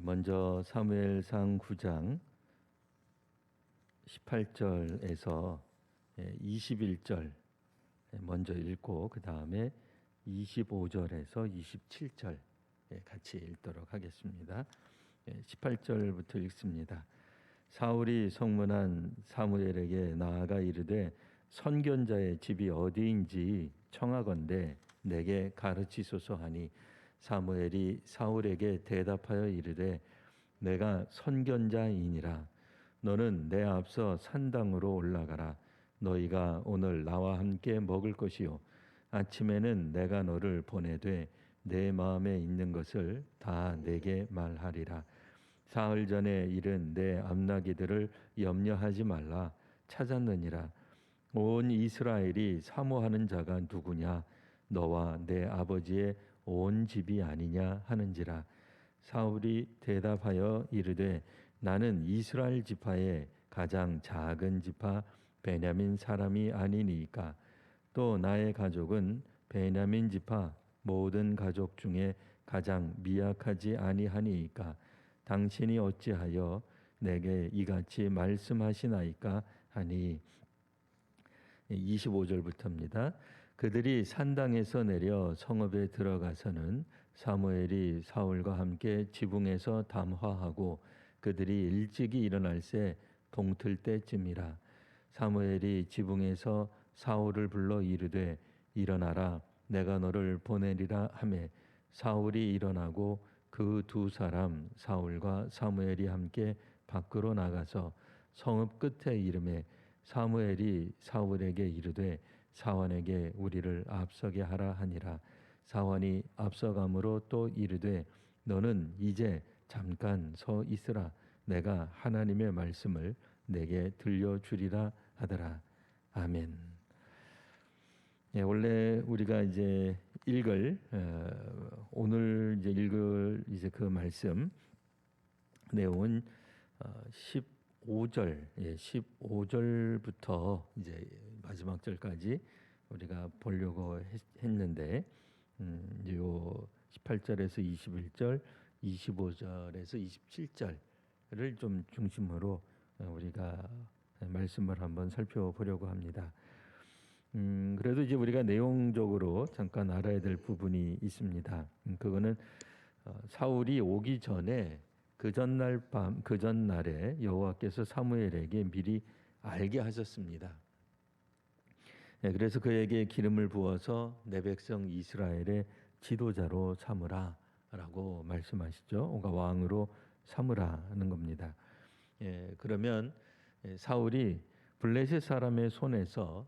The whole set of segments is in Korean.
먼저 사무엘상 9장 18절에서 21절 먼저 읽고 그 다음에 25절에서 27절 같이 읽도록 하겠습니다. 18절부터 읽습니다. 사울이 성문한 사무엘에게 나아가 이르되 선견자의 집이 어디인지 청하건대 내게 가르치소서 하니 사무엘이 사울에게 대답하여 이르되 내가 선견자이니라. 너는 내 앞서 산당으로 올라가라. 너희가 오늘 나와 함께 먹을 것이요 아침에는 내가 너를 보내되 내 마음에 있는 것을 다 내게 말하리라. 사흘 전에 일은 내 암나기들을 염려하지 말라. 찾았느니라. 온 이스라엘이 사모하는 자가 누구냐? 너와 내 아버지의 온 집이 아니냐 하는지라. 사울이 대답하여 이르되 나는 이스라엘 지파의 가장 작은 지파 베냐민 사람이 아니니까. 또 나의 가족은 베냐민 지파 모든 가족 중에 가장 미약하지 아니하니까. 당신이 어찌하여 내게 이같이 말씀하시나이까 하니. 25절부터입니다. 그들이 산당에서 내려 성읍에 들어가서는 사무엘이 사울과 함께 지붕에서 담화하고 그들이 일찍이 일어날새 동틀 때쯤이라. 사무엘이 지붕에서 사울을 불러 이르되 일어나라 내가 너를 보내리라 하매 사울이 일어나고 그 두 사람 사울과 사무엘이 함께 밖으로 나가서 성읍 끝에 이르매 사무엘이 사울에게 이르되 사원에게 우리를 앞서게 하라 하니라. 사원이 앞서감으로 또 이르되 너는 이제 잠깐 서 있으라. 내가 하나님의 말씀을 내게 들려주리라 하더라. 아멘. 원래 우리가 이제 오늘 이제 읽을 그 말씀 내용은 15절부터 이제 마지막 절까지 우리가 보려고 했는데 요 18절에서 21절, 25절에서 27절을 좀 중심으로 우리가 말씀을 한번 살펴보려고 합니다. 그래도 이제 우리가 내용적으로 잠깐 알아야 될 부분이 있습니다. 그거는 사울이 오기 전에 그 전날에 여호와께서 사무엘에게 미리 알게 하셨습니다. 그래서 그에게 기름을 부어서 내 백성 이스라엘의 지도자로 삼으라라고 말씀하시죠. 그러니까 왕으로 삼으라는 겁니다. 그러면 사울이 블레셋 사람의 손에서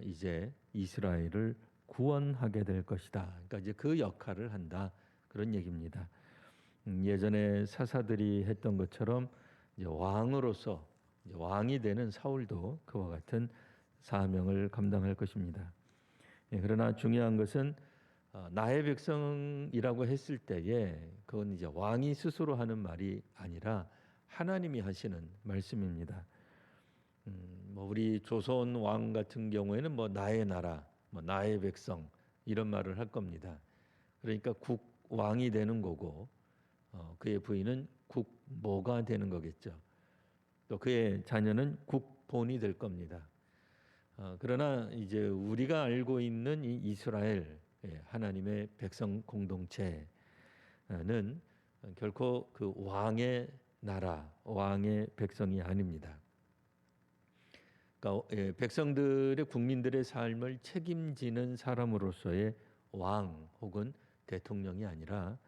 이제 이스라엘을 구원하게 될 것이다. 그러니까 이제 그 역할을 한다 그런 얘기입니다. 예전에 사사들이 했던 것처럼 이제 왕으로서 이제 왕이 되는 사울도 그와 같은 사명을 감당할 것입니다. 그러나 중요한 것은 나의 백성이라고 했을 때에 그건 이제 왕이 스스로 하는 말이 아니라 하나님이 하시는 말씀입니다. 우리 조선 왕 같은 경우에는 나의 나라, 나의 백성 이런 말을 할 겁니다. 그러니까 국왕이 되는 거고 그의 부인은 국모가 되는 거겠죠. 또 그의 자녀는 국본이 될 겁니다. 그러나 이제 우리가 알고 있는 이 이스라엘 하나님의 백성 공동체는 결코 그 왕의 나라, 왕의 백성이 아닙니다. 그러니까 백성들의 국민들의 삶을 책임지는 사람으로서의 왕 혹은 대통령이 아니라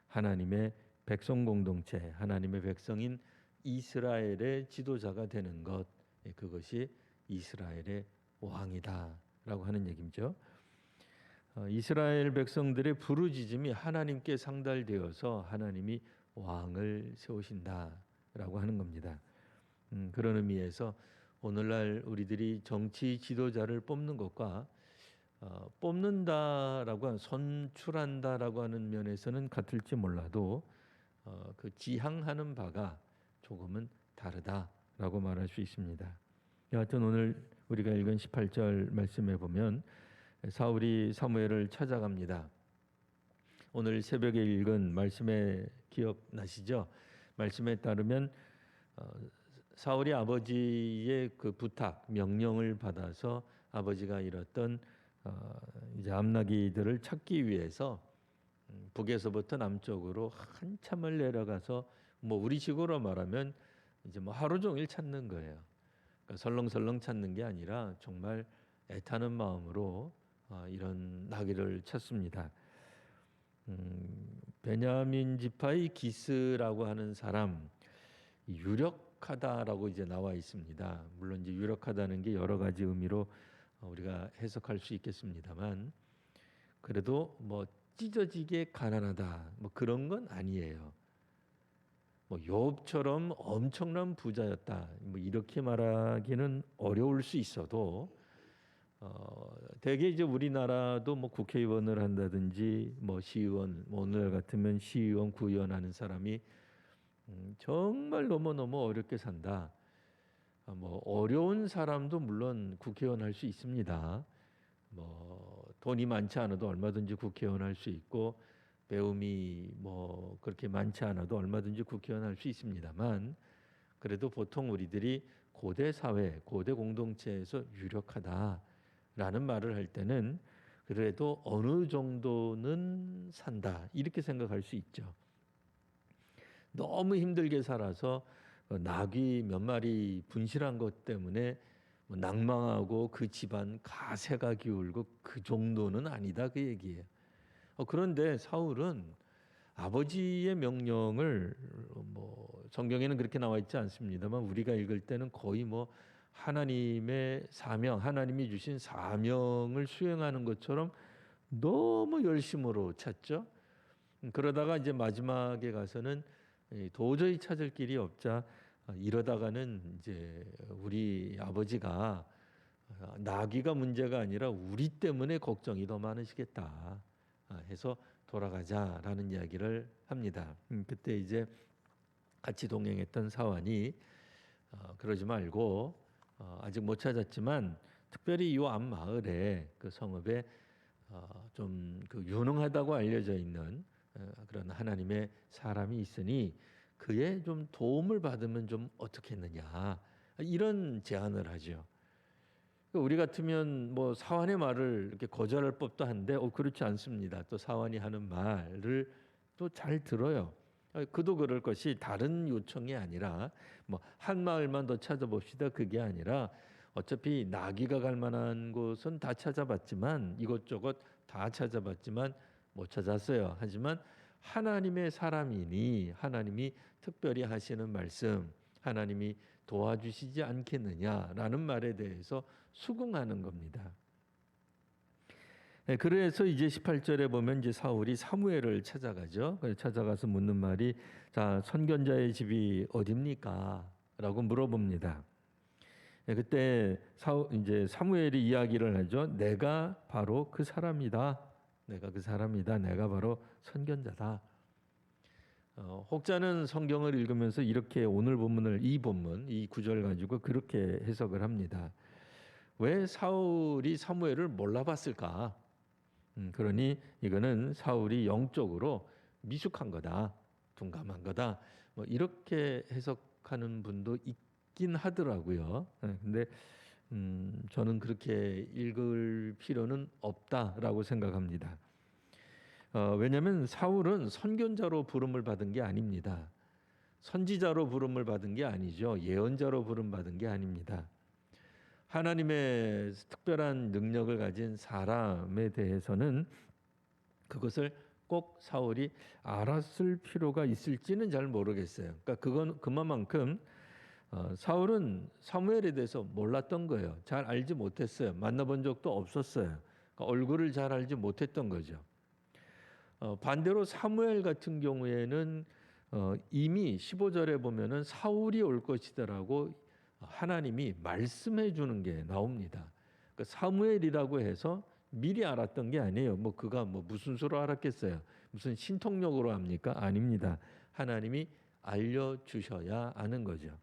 하나님의 백성 공동체, 하나님의 백성인 이스라엘의 지도자가 되는 것, 그것이 이스라엘의 왕이다라고 하는 얘기죠. 이스라엘 백성들의 부르짖음이 하나님께 상달되어서 하나님이 왕을 세우신다라고 하는 겁니다. 그런 의미에서 오늘날 우리들이 정치 지도자를 뽑는 것과 뽑는다라고 하는 선출한다라고 하는 면에서는 같을지 몰라도 그 지향하는 바가 조금은 다르다라고 말할 수 있습니다. 여하튼 오늘 우리가 읽은 18절 말씀에 보면 사울이 사무엘을 찾아갑니다. 오늘 새벽에 읽은 말씀에 기억나시죠? 말씀에 따르면 사울이 아버지의 그 부탁, 명령을 받아서 아버지가 잃었던 이제 암나기들을 찾기 위해서 북에서부터 남쪽으로 한참을 내려가서 뭐 우리식으로 말하면 이제 뭐 하루 종일 찾는 거예요. 그러니까 설렁설렁 찾는 게 아니라 정말 애타는 마음으로 이런 나귀를 찾습니다. 베냐민 지파의 기스라고 하는 사람, 유력하다라고 이제 나와 있습니다. 물론 이제 유력하다는 게 여러 가지 의미로 우리가 해석할 수 있겠습니다만, 그래도 뭐 찢어지게 가난하다 뭐 그런 건 아니에요. 뭐 욥처럼 엄청난 부자였다 뭐 이렇게 말하기는 어려울 수 있어도 대개 이제 우리나라도 뭐 국회의원을 한다든지 뭐 시의원, 뭐 오늘 같으면 시의원, 구의원 하는 사람이 정말 너무너무 어렵게 산다. 뭐 어려운 사람도 물론 국회의원 할 수 있습니다. 뭐 돈이 많지 않아도 얼마든지 국회의원 할 수 있고 배움이 뭐 그렇게 많지 않아도 얼마든지 국회의원 할 수 있습니다만 그래도 보통 우리들이 고대 사회, 고대 공동체에서 유력하다라는 말을 할 때는 그래도 어느 정도는 산다 이렇게 생각할 수 있죠. 너무 힘들게 살아서 나귀 몇 마리 분실한 것 때문에 뭐 낭망하고 그 집안 가세가 기울고 그 정도는 아니다 그 얘기예요. 그런데 사울은 아버지의 명령을 뭐 성경에는 그렇게 나와 있지 않습니다만 우리가 읽을 때는 거의 뭐 하나님의 사명, 하나님이 주신 사명을 수행하는 것처럼 너무 열심으로 찾죠. 그러다가 이제 마지막에 가서는 도저히 찾을 길이 없자 이러다가는 이제 우리 아버지가 나귀가 문제가 아니라 우리 때문에 걱정이 더 많으시겠다 해서 돌아가자라는 이야기를 합니다. 그때 이제 같이 동행했던 사환이 그러지 말고 아직 못 찾았지만 특별히 이 앞 마을에 그 성읍에 좀 그 유능하다고 알려져 있는 그런 하나님의 사람이 있으니 그의 좀 도움을 받으면 좀 어떻겠느냐 이런 제안을 하죠. 우리 같으면 뭐 사환의 말을 이렇게 거절할 법도 한데 그렇지 않습니다. 또 사환이 하는 말을 또 잘 들어요. 그도 그럴 것이 다른 요청이 아니라 뭐 한 마을만 더 찾아봅시다 그게 아니라 어차피 나귀가 갈 만한 곳은 다 찾아봤지만 이것저것 다 찾아봤지만 못 찾았어요. 하지만 하나님의 사람이니 하나님이 특별히 하시는 말씀 하나님이 도와주시지 않겠느냐라는 말에 대해서 수긍하는 겁니다. 네, 그래서 이제 18절에 보면 이제 사울이 사무엘을 찾아가죠. 찾아가서 묻는 말이 자 선견자의 집이 어디입니까? 라고 물어봅니다. 네, 그때 이제 사무엘이 이야기를 하죠. 내가 바로 그 사람이다. 내가 그 사람이다. 내가 바로 선견자다. 혹자는 성경을 읽으면서 이렇게 오늘 본문을 이 본문 이 구절 가지고 그렇게 해석을 합니다. 왜 사울이 사무엘을 몰라봤을까? 그러니 이거는 사울이 영적으로 미숙한 거다, 둔감한 거다. 뭐 이렇게 해석하는 분도 있긴 하더라고요. 근데 저는 그렇게 읽을 필요는 없다라고 생각합니다. 왜냐하면 사울은 선견자로 부름을 받은 게 아닙니다. 선지자로 부름을 받은 게 아니죠. 예언자로 부름 받은 게 아닙니다. 하나님의 특별한 능력을 가진 사람에 대해서는 그것을 꼭 사울이 알았을 필요가 있을지는 잘 모르겠어요. 그러니까 그건 그만큼 사울은 사무엘에 대해서 몰랐던 거예요. 잘 알지 못했어요. 만나본 적도 없었어요. 그러니까 얼굴을 잘 알지 못했던 거죠. 반대로 사무엘 같은 경우에는 이미 15절에 보면은 사울이 올 것이다라고 하나님이 말씀해 주는 게 나옵니다. 그러니까 사무엘이라고 해서 미리 알았던 게 아니에요. 뭐 그가 뭐 무슨 수로 알았겠어요? 무슨 신통력으로 합니까? 아닙니다. 하나님이 알려 주셔야 아는 거죠.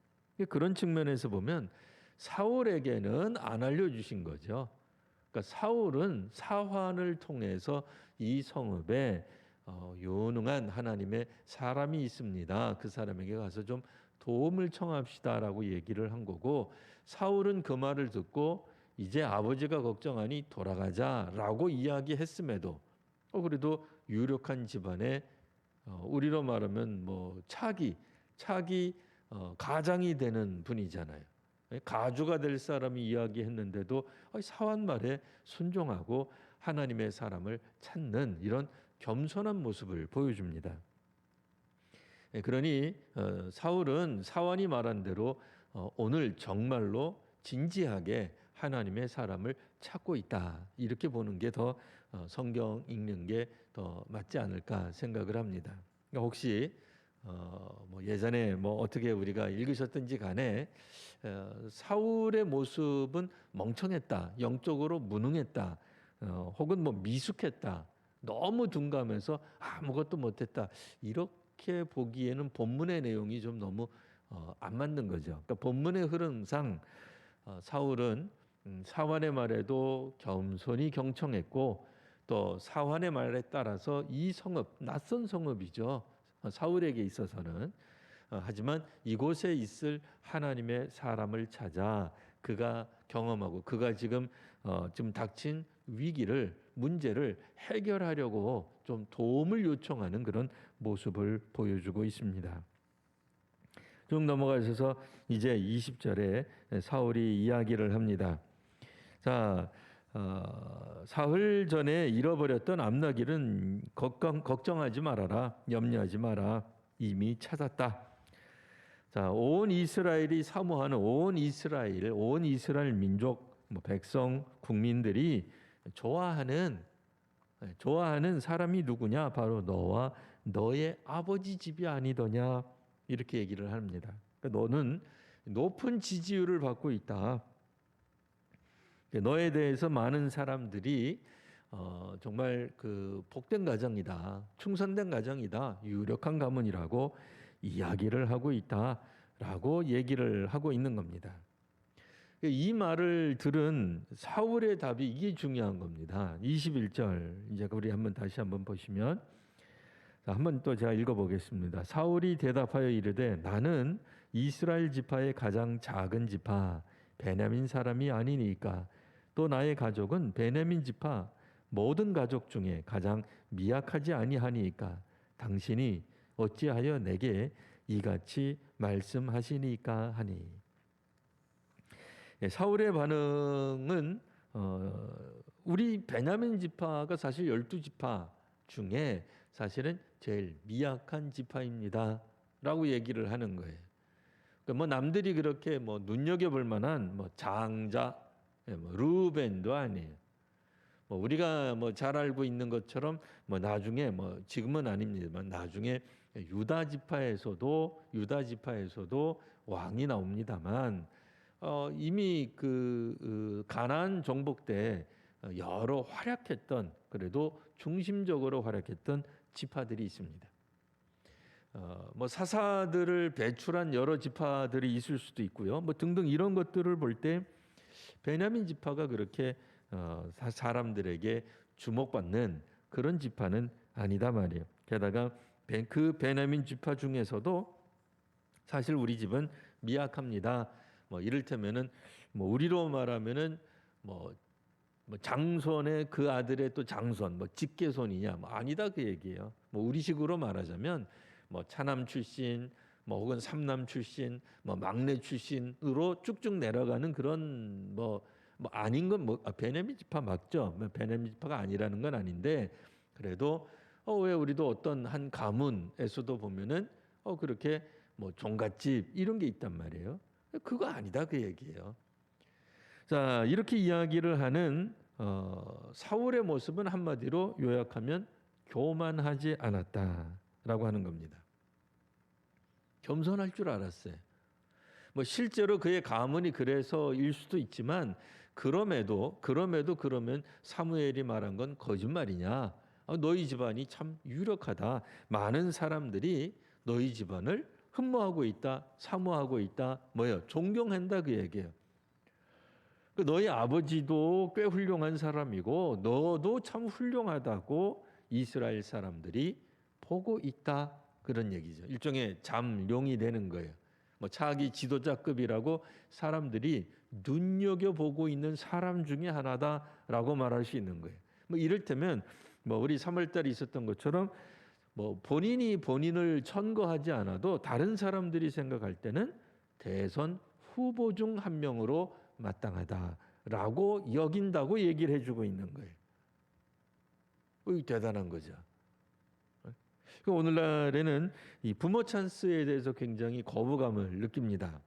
그런 측면에서 보면 사울에게는 안 알려 주신 거죠. 그러니까 사울은 사환을 통해서 이 성읍에 유능한 하나님의 사람이 있습니다. 그 사람에게 가서 좀 도움을 청합시다라고 얘기를 한 거고, 사울은 그 말을 듣고 이제 아버지가 걱정하니 돌아가자라고 이야기했음에도 그래도 유력한 집안에 우리로 말하면 뭐 차기 가장이 되는 분이잖아요. 가주가 될 사람이 이야기했는데도 사환 말에 순종하고 하나님의 사람을 찾는 이런 겸손한 모습을 보여줍니다. 그러니 사울은 사환이 말한 대로 오늘 정말로 진지하게 하나님의 사람을 찾고 있다, 이렇게 보는 게 더 성경 읽는 게 더 맞지 않을까 생각을 합니다. 그러니까 혹시 뭐 예전에 뭐 어떻게 우리가 읽으셨든지 간에 사울의 모습은 멍청했다, 영적으로 무능했다, 혹은 뭐 미숙했다, 너무 둔감해서 아무것도 못했다, 이렇게 보기에는 본문의 내용이 좀 너무 안 맞는 거죠. 그러니까 본문의 흐름상 사울은 사환의 말에도 겸손히 경청했고, 또 사환의 말에 따라서 이 성읍, 낯선 성읍이죠, 사울에게 있어서는. 하지만 이곳에 있을 하나님의 사람을 찾아 그가 경험하고 그가 지금 닥친 위기를, 문제를 해결하려고 좀 도움을 요청하는 그런 모습을 보여주고 있습니다. 쭉 넘어가셔서 이제 20절에 사울이 이야기를 합니다. 자, 사흘 전에 잃어버렸던 암나길은 걱정하지 말아라, 염려하지 마라, 이미 찾았다. 자, 온 이스라엘이 사모하는 온 이스라엘 민족, 뭐 백성, 국민들이 좋아하는 사람이 누구냐? 바로 너와 너의 아버지 집이 아니더냐? 이렇게 얘기를 합니다. 그러니까 너는 높은 지지율을 받고 있다. 너에 대해서 많은 사람들이 정말 그 복된 가정이다, 충성된 가정이다, 유력한 가문이라고 이야기를 하고 있다라고 얘기를 하고 있는 겁니다. 이 말을 들은 사울의 답이, 이게 중요한 겁니다. 21절 이제 우리 다시 한번 보시면, 한번 또 제가 읽어보겠습니다. 사울이 대답하여 이르되 나는 이스라엘 지파의 가장 작은 지파 베냐민 사람이 아니니까, 또 나의 가족은 베냐민 지파 모든 가족 중에 가장 미약하지 아니하니까 당신이 어찌하여 내게 이같이 말씀하시니까 하니. 사울의 반응은 우리 베냐민 지파가 사실 12지파 중에 사실은 제일 미약한 지파입니다 라고 얘기를 하는 거예요. 그러니까 뭐 남들이 그렇게 뭐 눈여겨볼 만한 뭐 장자, 뭐 루벤도 아니에요. 뭐 우리가 뭐 잘 알고 있는 것처럼 뭐 나중에, 뭐 지금은 아닙니다만 나중에 유다 지파에서도 왕이 나옵니다만, 이미 그 가나안 정복 때 여러 활약했던, 그래도 중심적으로 활약했던 지파들이 있습니다. 뭐 사사들을 배출한 여러 지파들이 있을 수도 있고요. 뭐 등등 이런 것들을 볼 때 베냐민 지파가 그렇게 사람들에게 주목받는 그런 지파는 아니다 말이에요. 게다가 그 베냐민 지파 중에서도 사실 우리 집은 미약합니다. 뭐 이를테면은 뭐 우리로 말하면은 뭐 장손의 그 아들의 또 장손, 뭐 직계손이냐, 뭐 아니다 그 얘기예요. 뭐 우리식으로 말하자면 뭐 차남 출신, 뭐 혹은 삼남 출신, 뭐 막내 출신으로 쭉쭉 내려가는 그런 뭐 아닌 건 베냐민 지파 맞죠? 베냐민 지파가 아니라는 건 아닌데, 그래도 왜 우리도 어떤 한 가문에서도 보면은 그렇게 뭐 종갓집 이런 게 있단 말이에요. 그거 아니다 그 얘기예요. 자, 이렇게 이야기를 하는 사울의 모습은 한마디로 요약하면 교만하지 않았다라고 하는 겁니다. 겸손할 줄 알았어요. 뭐 실제로 그의 가문이 그래서일 수도 있지만, 그럼에도 그러면 사무엘이 말한 건 거짓말이냐? 너희 집안이 참 유력하다. 많은 사람들이 너희 집안을 흠모하고 있다, 사모하고 있다, 존경한다 그 얘기예요. 너희 아버지도 꽤 훌륭한 사람이고 너도 참 훌륭하다고 이스라엘 사람들이 보고 있다 그런 얘기죠. 일종의 잠룡이 되는 거예요. 뭐 차기 지도자급이라고 사람들이 눈여겨보고 있는 사람 중에 하나다라고 말할 수 있는 거예요. 뭐 이를테면 뭐 우리 3월달에 있었던 것처럼 뭐 본인이 본인을 천거하지 않아도 다른 사람들이 생각할 때는 대선 후보 중 한 명으로 마땅하다라고 여긴다고 얘기를 해주고 있는 거예요. 대단한 거죠. 오늘날에는 이 부모 찬스에 대해서 굉장히 거부감을 느낍니다.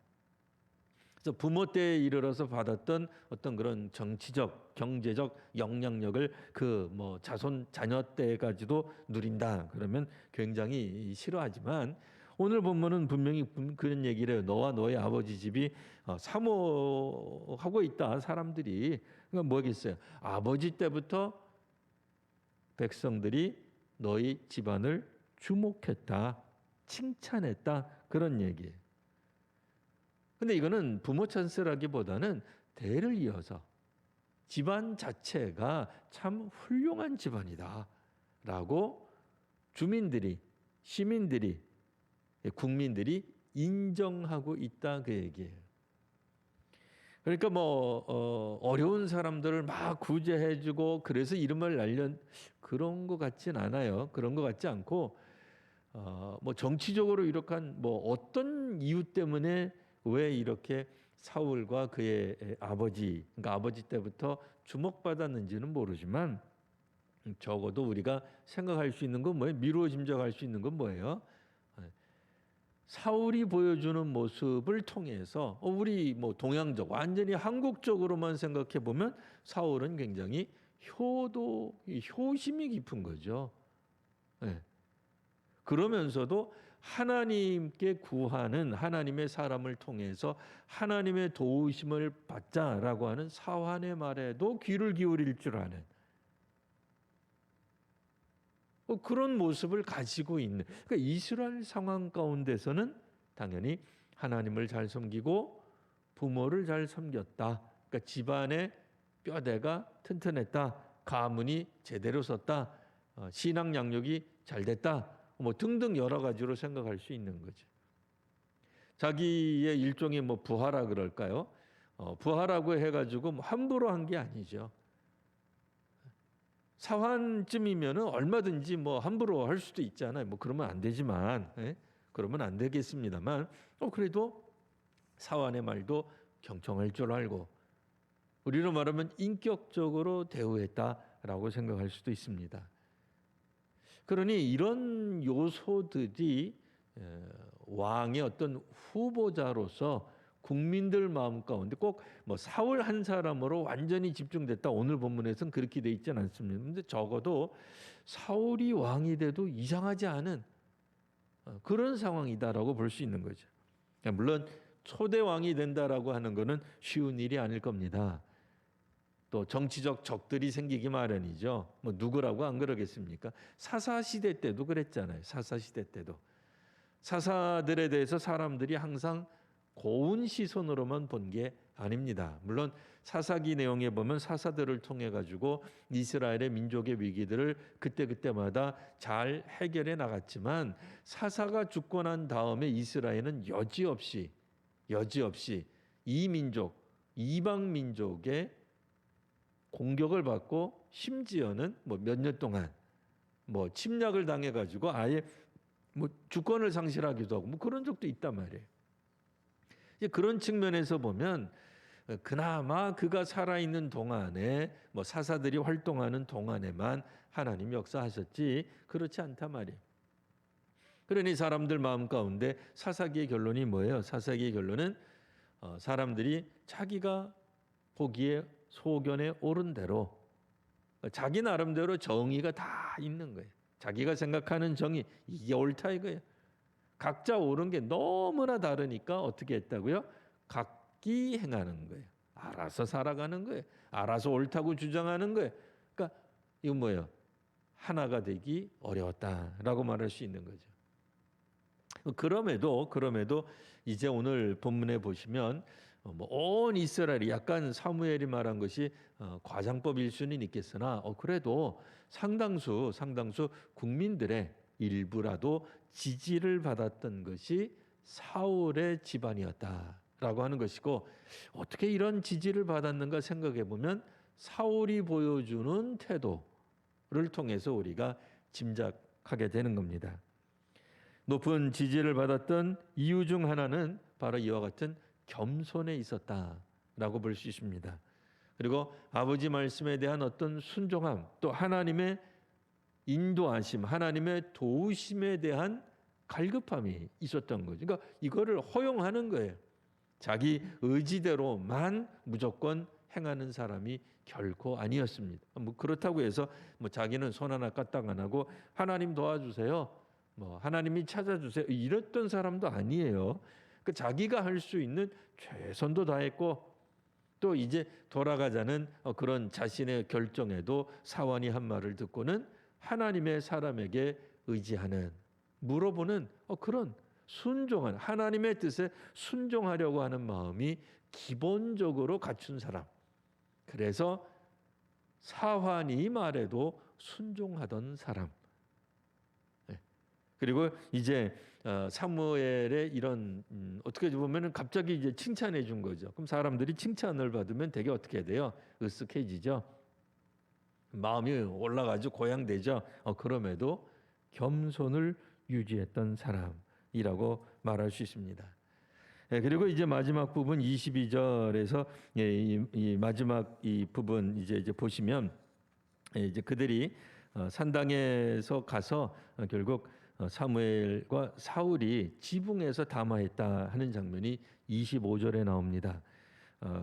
그래서 부모 때에 이르러서 받았던 어떤 그런 정치적, 경제적 영향력을 그 뭐 자손 자녀 때까지도 누린다 그러면 굉장히 싫어하지만 오늘 본문은 분명히 그런 얘기를 해요. 너와 너의 아버지 집이 사모하고 있다 사람들이. 그러니까 뭐겠어요? 아버지 때부터 백성들이 너희 집안을 주목했다, 칭찬했다 그런 얘기예요. 근데 이거는 부모 찬스라기보다는 대를 이어서 집안 자체가 참 훌륭한 집안이다라고 주민들이, 시민들이, 국민들이 인정하고 있다 그 얘기예요. 그러니까 뭐 어려운 사람들을 막 구제해주고 그래서 이름을 날려 그런 것 같진 않아요. 그런 것 같지 않고 뭐 정치적으로 이렇게 뭐 어떤 이유 때문에 왜 이렇게 사울과 그의 아버지, 그러니까 아버지 때부터 주목받았는지는 모르지만 적어도 우리가 생각할 수 있는 건 뭐예요? 미루어 짐작할 수 있는 건 뭐예요? 사울이 보여주는 모습을 통해서 우리 뭐 동양적 완전히 한국적으로만 생각해 보면 사울은 굉장히 효심이 깊은 거죠. 네. 그러면서도 하나님께 구하는 하나님의 사람을 통해서 하나님의 도우심을 받자라고 하는 사환의 말에도 귀를 기울일 줄 아는 그런 모습을 가지고 있는 그러니까 이스라엘 상황 가운데서는 당연히 하나님을 잘 섬기고 부모를 잘 섬겼다. 그러니까 집안의 뼈대가 튼튼했다. 가문이 제대로 섰다. 신앙 양육이 잘 됐다. 뭐 등등 여러 가지로 생각할 수 있는 거죠. 자기의 일종의 뭐 부하라 그럴까요? 부하라고 해가지고 뭐 함부로 한 게 아니죠. 사환쯤이면은 얼마든지 뭐 함부로 할 수도 있잖아요. 뭐 그러면 안 되지만, 그러면 안 되겠습니다만, 그래도 사환의 말도 경청할 줄 알고, 우리로 말하면 인격적으로 대우했다라고 생각할 수도 있습니다. 그러니 이런 요소들이 왕의 어떤 후보자로서 국민들 마음 가운데 꼭 뭐 사울 한 사람으로 완전히 집중됐다. 오늘 본문에서는 그렇게 돼 있지는 않습니다. 그런데 적어도 사울이 왕이 돼도 이상하지 않은 그런 상황이다라고 볼 수 있는 거죠. 물론 초대 왕이 된다라고 하는 것은 쉬운 일이 아닐 겁니다. 또 정치적 적들이 생기기 마련이죠. 뭐 누구라고 안 그러겠습니까? 사사 시대 때도 그랬잖아요. 사사 시대 때도 사사들에 대해서 사람들이 항상 고운 시선으로만 본 게 아닙니다. 물론 사사기 내용에 보면 사사들을 통해 가지고 이스라엘의 민족의 위기들을 그때마다 잘 해결해 나갔지만 사사가 죽고 난 다음에 이스라엘은 여지없이 이 민족, 이방 민족의 공격을 받고 심지어는 뭐 몇 년 동안 뭐 침략을 당해 가지고 아예 뭐 주권을 상실하기도 하고 뭐 그런 적도 있단 말이에요. 이제 그런 측면에서 보면 그나마 그가 살아있는 동안에 뭐 사사들이 활동하는 동안에만 하나님 역사하셨지 그렇지 않단 말이에요. 그러니 사람들 마음 가운데 사사기의 결론이 뭐예요? 사사기의 결론은 사람들이 자기가 보기에 소견에 옳은 대로 자기 나름대로 정의가 다 있는 거예요. 자기가 생각하는 정의 이게 옳다 이거예요. 각자 옳은 게 너무나 다르니까 어떻게 했다고요? 각기 행하는 거예요. 알아서 살아가는 거예요. 알아서 옳다고 주장하는 거예요. 그러니까 이건 뭐예요? 하나가 되기 어려웠다라고 말할 수 있는 거죠. 그럼에도 이제 오늘 본문에 보시면 뭐온 이스라엘이 약간 사무엘이 말한 것이 과장법일 수는 있겠으나 그래도 상당수 국민들의 일부라도 지지를 받았던 것이 사울의 집안이었다라고 하는 것이고 어떻게 이런 지지를 받았는가 생각해 보면 사울이 보여주는 태도를 통해서 우리가 짐작하게 되는 겁니다. 높은 지지를 받았던 이유 중 하나는 바로 이와 같은 겸손에 있었다라고 볼 수 있습니다. 그리고 아버지 말씀에 대한 어떤 순종함, 또 하나님의 인도하심, 하나님의 도우심에 대한 갈급함이 있었던 거죠. 그러니까 이거를 허용하는 거예요. 자기 의지대로만 무조건 행하는 사람이 결코 아니었습니다. 그렇다고 해서 자기는 손 하나 까딱 안 하고 하나님 도와주세요. 하나님이 찾아주세요. 이랬던 사람도 아니에요. 그 자기가 할 수 있는 최선도 다했고 또 이제 돌아가자는 그런 자신의 결정에도 사환이 한 말을 듣고는 하나님의 사람에게 의지하는 물어보는 그런 순종한 하나님의 뜻에 순종하려고 하는 마음이 기본적으로 갖춘 사람. 그래서 사환이 말해도 순종하던 사람. 그리고 이제 사무엘의 이런 어떻게 보면은 갑자기 이제 칭찬해 준 거죠. 그럼 사람들이 칭찬을 받으면 되게 어떻게 돼요? 으쓱해지죠. 마음이 올라가죠. 고양되죠. 그럼에도 겸손을 유지했던 사람이라고 말할 수 있습니다. 그리고 이제 마지막 부분 22절에서 이 마지막 이 부분 이제 보시면 이제 그들이 산당에서 가서 결국 사무엘과 사울이 지붕에서 담화했다 하는 장면이 25절에 나옵니다.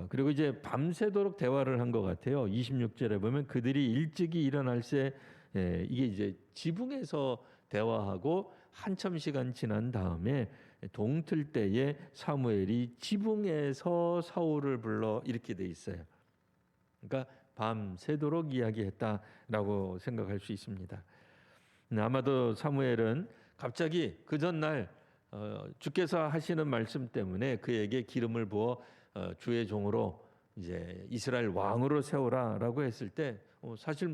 그리고 이제 밤새도록 대화를 한 것 같아요. 26절에 보면 그들이 일찍이 일어날 새 이게 이제 지붕에서 대화하고 한참 시간 지난 다음에 동틀 때에 사무엘이 지붕에서 사울을 불러 이렇게 돼 있어요. 그러니까 밤새도록 이야기했다라고 생각할 수 있습니다. 아마도 사무엘은 갑자기 그 전날 주께서 하시는 말씀 때문에 그에게 기름을 부어 주의 종으로 이제 이스라엘 왕으로 세우라라고 했을 때 사실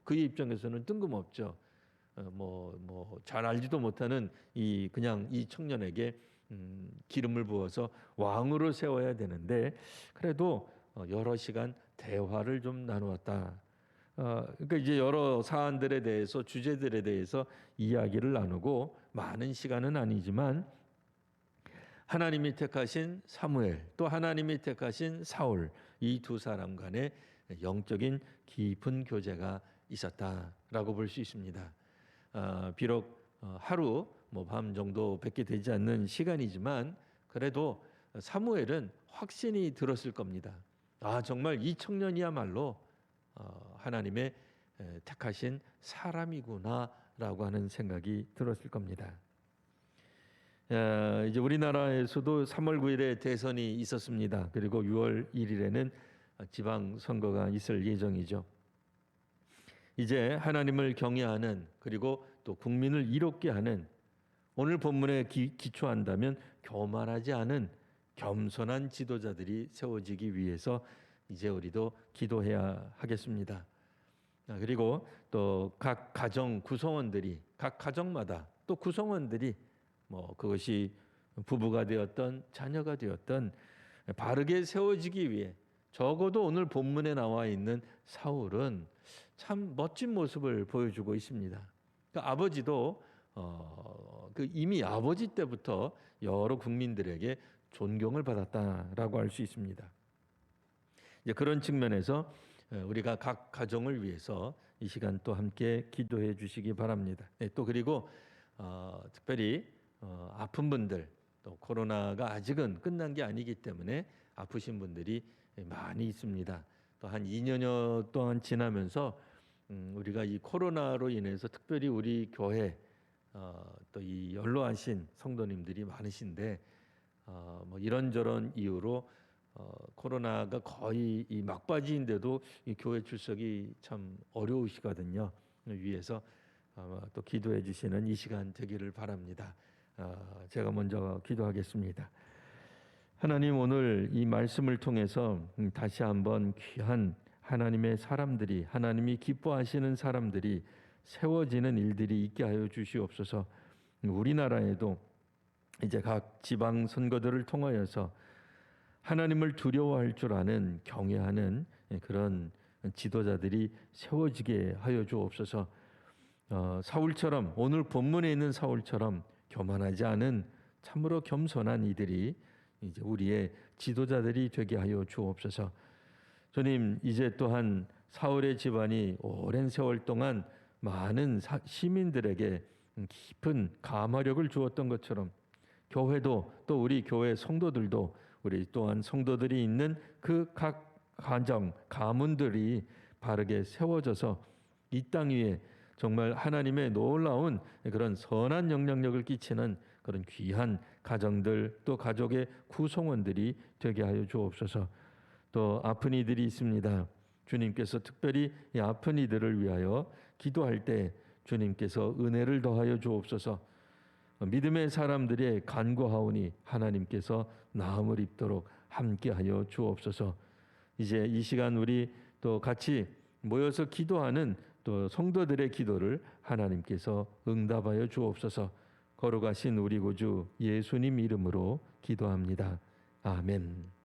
그의 입장에서는 뜬금없죠. 잘 알지도 못하는 그냥 이 청년에게 기름을 부어서 왕으로 세워야 되는데 그래도 여러 시간 대화를 좀 나누었다. 그러니까 이제 여러 사안들에 대해서 주제들에 대해서 이야기를 나누고 많은 시간은 아니지만 하나님이 택하신 사무엘 또 하나님이 택하신 사울 이 두 사람 간의 영적인 깊은 교제가 있었다라고 볼 수 있습니다. 비록 하루 밤 정도 뵙게 되지 않는 시간이지만 그래도 사무엘은 확신이 들었을 겁니다. 정말 이 청년이야말로 하나님의 택하신 사람이구나라고 하는 생각이 들었을 겁니다. 이제 우리나라에서도 3월 9일에 대선이 있었습니다. 그리고 6월 1일에는 지방 선거가 있을 예정이죠. 이제 하나님을 경외하는 그리고 또 국민을 이롭게 하는 오늘 본문에 기초한다면 교만하지 않은 겸손한 지도자들이 세워지기 위해서 이제 우리도 기도해야 하겠습니다. 그리고 또 각 가정 구성원들이 각 가정마다 또 구성원들이 그것이 부부가 되었던 자녀가 되었던 바르게 세워지기 위해 적어도 오늘 본문에 나와 있는 사울은 참 멋진 모습을 보여주고 있습니다. 그러니까 아버지도 이미 아버지 때부터 여러 국민들에게 존경을 받았다라고 할 수 있습니다. 이제 그런 측면에서 우리가 각 가정을 위해서 이 시간 또 함께 기도해 주시기 바랍니다. 또 그리고 특별히 아픈 분들 또 코로나가 아직은 끝난 게 아니기 때문에 아프신 분들이 많이 있습니다. 또 한 2년여 동안 지나면서 우리가 이 코로나로 인해서 특별히 우리 교회 또 이 연로하신 성도님들이 많으신데 이런저런 이유로 코로나가 거의 이 막바지인데도 이 교회 출석이 참 어려우시거든요. 위해서 또 기도해 주시는 이 시간 되기를 바랍니다. 제가 먼저 기도하겠습니다. 하나님, 오늘 이 말씀을 통해서 다시 한번 귀한 하나님의 사람들이, 하나님이 기뻐하시는 사람들이 세워지는 일들이 있게 하여 주시옵소서. 우리나라에도 이제 각 지방 선거들을 통하여서 하나님을 두려워할 줄 아는, 경외하는 그런 지도자들이 세워지게 하여 주옵소서. 사울처럼, 오늘 본문에 있는 사울처럼 교만하지 않은 참으로 겸손한 이들이 이제 우리의 지도자들이 되게 하여 주옵소서. 주님, 이제 또한 사울의 집안이 오랜 세월 동안 많은 시민들에게 깊은 감화력을 주었던 것처럼, 교회도, 또 우리 교회 성도들도, 우리 또한 성도들이 있는 그 각 가정, 가문들이 바르게 세워져서 이 땅 위에 정말 하나님의 놀라운 그런 선한 영향력을 끼치는 그런 귀한 가정들, 또 가족의 구성원들이 되게 하여 주옵소서. 또 아픈 이들이 있습니다. 주님께서 특별히 이 아픈 이들을 위하여 기도할 때 주님께서 은혜를 더하여 주옵소서. 믿음의 사람들의 간구하오니 하나님께서 나음을 입도록 함께하여 주옵소서. 이제 이 시간 우리 또 같이 모여서 기도하는 또 성도들의 기도를 하나님께서 응답하여 주옵소서. 거룩하신 우리 구주 예수님 이름으로 기도합니다. 아멘.